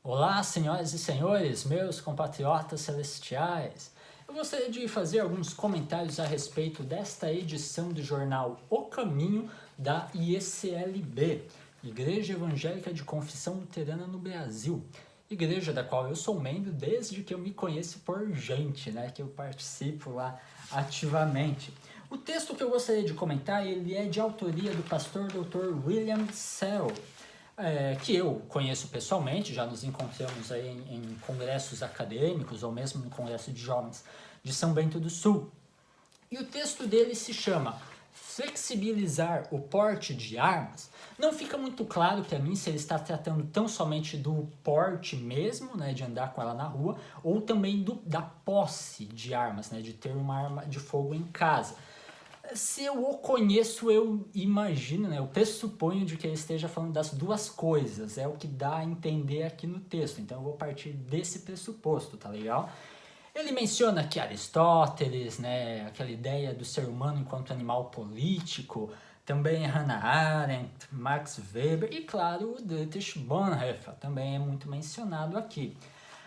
Olá, senhoras e senhores, meus compatriotas celestiais. Eu gostaria de fazer alguns comentários a respeito desta edição do jornal O Caminho da IECLB, Igreja Evangélica de Confissão Luterana no Brasil, igreja da qual eu sou membro desde que eu me conheço por gente, que eu participo lá ativamente. O texto que eu gostaria de comentar, ele é de autoria do pastor Dr. William Sell, que eu conheço pessoalmente, já nos encontramos aí em congressos acadêmicos ou mesmo no Congresso de Jovens de São Bento do Sul. E o texto dele se chama Flexibilizar o porte de armas. Não fica muito claro para mim se ele está tratando tão somente do porte mesmo, de andar com ela na rua, ou também da posse de armas, de ter uma arma de fogo em casa. Se eu o conheço, eu imagino, eu pressuponho de que ele esteja falando das duas coisas, é o que dá a entender aqui no texto, então eu vou partir desse pressuposto, tá legal? Ele menciona que Aristóteles, aquela ideia do ser humano enquanto animal político, também Hannah Arendt, Max Weber e, claro, o Dietrich Bonhoeffer também é muito mencionado aqui.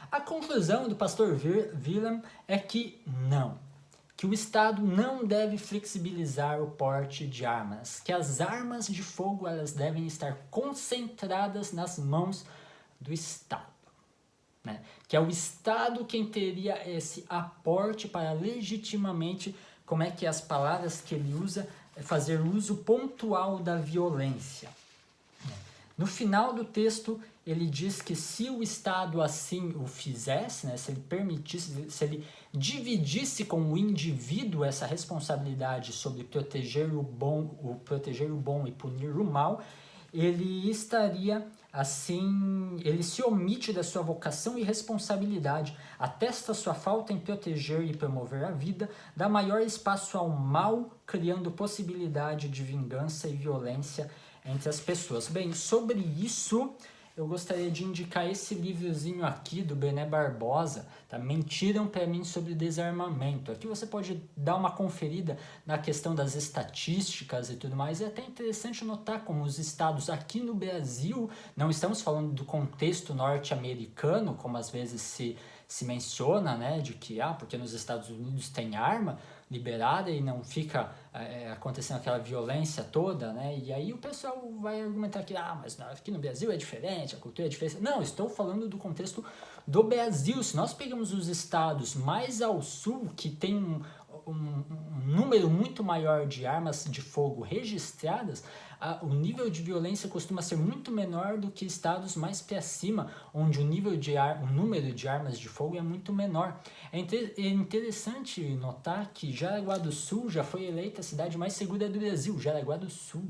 A conclusão do pastor Willem é que não, que o Estado não deve flexibilizar o porte de armas, que as armas de fogo elas devem estar concentradas nas mãos do Estado. Que é o Estado quem teria esse aporte para legitimamente, como é que as palavras que ele usa, fazer uso pontual da violência. No final do texto, ele diz que se o Estado assim o fizesse, se ele permitisse, se ele dividisse com o indivíduo essa responsabilidade sobre proteger o bom e punir o mal, ele estaria assim, ele se omite da sua vocação e responsabilidade, atesta sua falta em proteger e promover a vida, dá maior espaço ao mal, criando possibilidade de vingança e violência entre as pessoas. Bem, sobre isso, eu gostaria de indicar esse livrozinho aqui do Bené Barbosa, tá? Mentiram para mim sobre desarmamento. Aqui você pode dar uma conferida na questão das estatísticas e tudo mais. É até interessante notar como os estados aqui no Brasil, não estamos falando do contexto norte-americano, como às vezes se menciona, de que, porque nos Estados Unidos tem arma liberada e não fica acontecendo aquela violência toda, e aí o pessoal vai argumentar que, mas aqui no Brasil é diferente, a cultura é diferente. Não, estou falando do contexto do Brasil. Se nós pegamos os estados mais ao sul, que tem um número muito maior de armas de fogo registradas, o nível de violência costuma ser muito menor do que estados mais para cima, onde o número de armas de fogo é muito menor. É interessante notar que Jaraguá do Sul já foi eleita a cidade mais segura do Brasil. Jaraguá do Sul,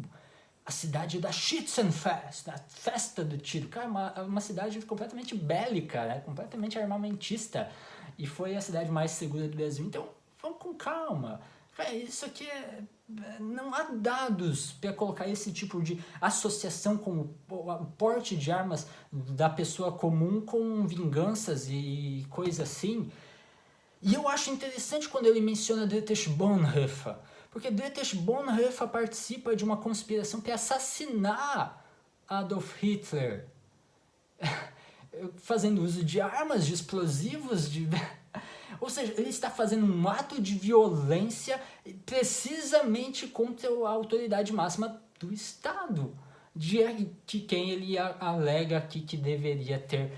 a cidade da Schützenfest, da festa do tiro. Cara, uma cidade completamente bélica, completamente armamentista. E foi a cidade mais segura do Brasil. Então, vamos com calma. Isso aqui não há dados para colocar esse tipo de associação com o porte de armas da pessoa comum com vinganças e coisa assim. E eu acho interessante quando ele menciona Dietrich Bonhoeffer, porque Dietrich Bonhoeffer participa de uma conspiração para assassinar Adolf Hitler, fazendo uso de armas, de explosivos, ou seja, ele está fazendo um ato de violência precisamente contra a autoridade máxima do Estado, de quem ele alega aqui que deveria ter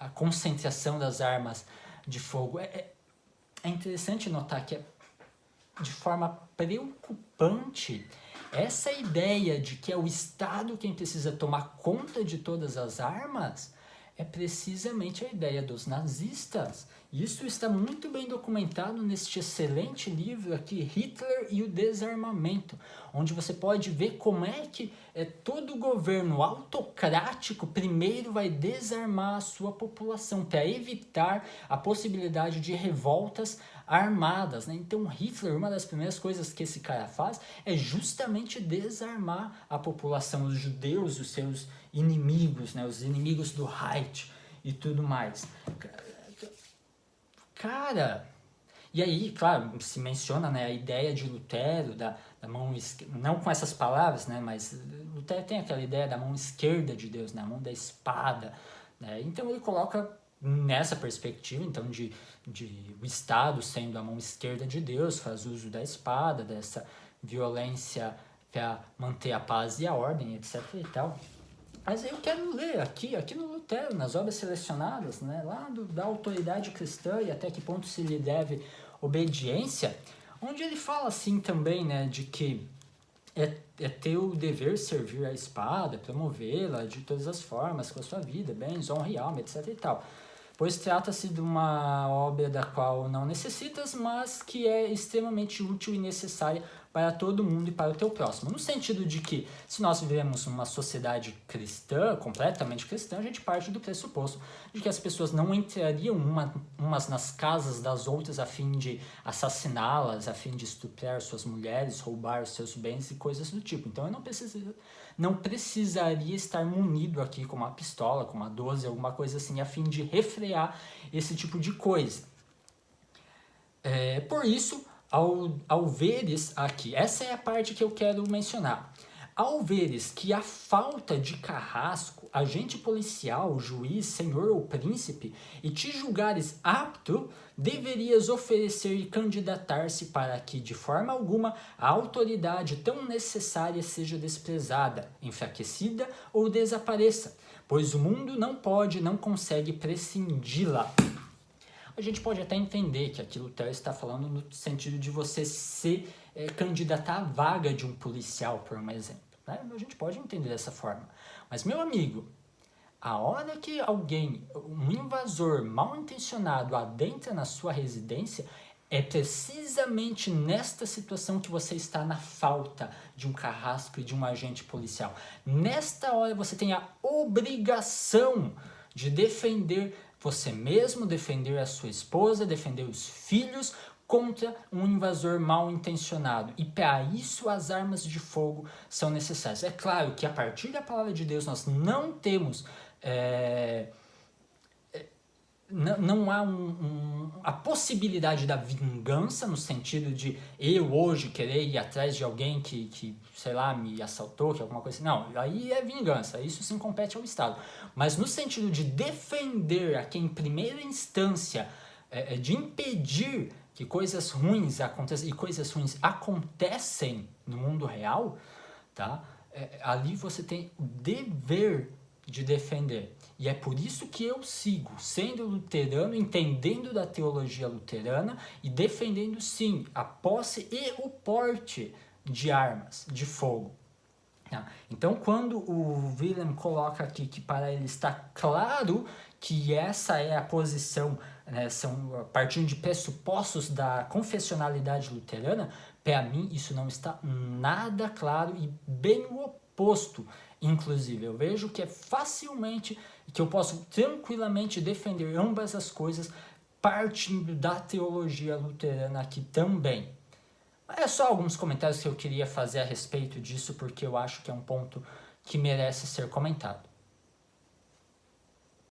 a concentração das armas de fogo. É interessante notar que de forma preocupante essa ideia de que é o Estado quem precisa tomar conta de todas as armas é precisamente a ideia dos nazistas. Isso está muito bem documentado neste excelente livro aqui, Hitler e o Desarmamento, onde você pode ver como é que todo governo autocrático primeiro vai desarmar a sua população para evitar a possibilidade de revoltas armadas. Então Hitler, uma das primeiras coisas que esse cara faz é justamente desarmar a população, os judeus, os seus inimigos, os inimigos do Reich e tudo mais. Cara, e aí, claro, se menciona a ideia de Lutero, da mão esquerda, não com essas palavras, mas Lutero tem aquela ideia da mão esquerda de Deus, a mão da espada, né? Então ele coloca nessa perspectiva, então, de o Estado sendo a mão esquerda de Deus, faz uso da espada, dessa violência para manter a paz e a ordem, etc. e tal. Mas eu quero ler aqui no Lutero, nas obras selecionadas, né, lá da autoridade cristã e até que ponto se lhe deve obediência, onde ele fala assim também, né, de que é teu dever servir a espada, promovê-la de todas as formas, com a sua vida, bens, honra e alma, etc e tal. Pois trata-se de uma obra da qual não necessitas, mas que é extremamente útil e necessária para todo mundo e para o teu próximo. No sentido de que, se nós vivemos uma sociedade cristã, completamente cristã, a gente parte do pressuposto de que as pessoas não entrariam umas nas casas das outras a fim de assassiná-las, a fim de estuprar suas mulheres, roubar os seus bens e coisas do tipo. Então eu não precisaria estar munido aqui com uma pistola, com uma 12, alguma coisa assim, a fim de refrear esse tipo de coisa. Por isso, ao veres aqui, essa é a parte que eu quero mencionar. Ao veres que a falta de carrasco, agente policial, juiz, senhor ou príncipe, e te julgares apto, deverias oferecer e candidatar-se para que, de forma alguma, a autoridade tão necessária seja desprezada, enfraquecida ou desapareça, pois o mundo não consegue prescindi-la. A gente pode até entender que aqui Lutero está falando no sentido de você se candidatar à vaga de um policial, por um exemplo, né? A gente pode entender dessa forma. Mas, meu amigo, a hora que um invasor mal intencionado adentra na sua residência, é precisamente nesta situação que você está na falta de um carrasco e de um agente policial. Nesta hora você tem a obrigação de defender você mesmo, defender a sua esposa, defender os filhos contra um invasor mal intencionado. E para isso as armas de fogo são necessárias. É claro que a partir da palavra de Deus nós não temos... não há a possibilidade da vingança, no sentido de eu hoje querer ir atrás de alguém que sei lá, me assaltou, que alguma coisa assim. Não, aí é vingança, isso sim compete ao Estado. Mas no sentido de defender a quem em primeira instância, de impedir que coisas ruins aconteçam, e coisas ruins acontecem no mundo real, tá? Ali você tem o dever de defender. E é por isso que eu sigo sendo luterano, entendendo da teologia luterana e defendendo sim a posse e o porte de armas de fogo. Então, quando o Wilhelm coloca aqui que para ele está claro que essa é a posição, né, são partindo de pressupostos da confessionalidade luterana, para mim isso não está nada claro e bem o oposto. Inclusive, eu vejo que é facilmente, que eu posso tranquilamente defender ambas as coisas partindo da teologia luterana aqui também. É só alguns comentários que eu queria fazer a respeito disso, porque eu acho que é um ponto que merece ser comentado.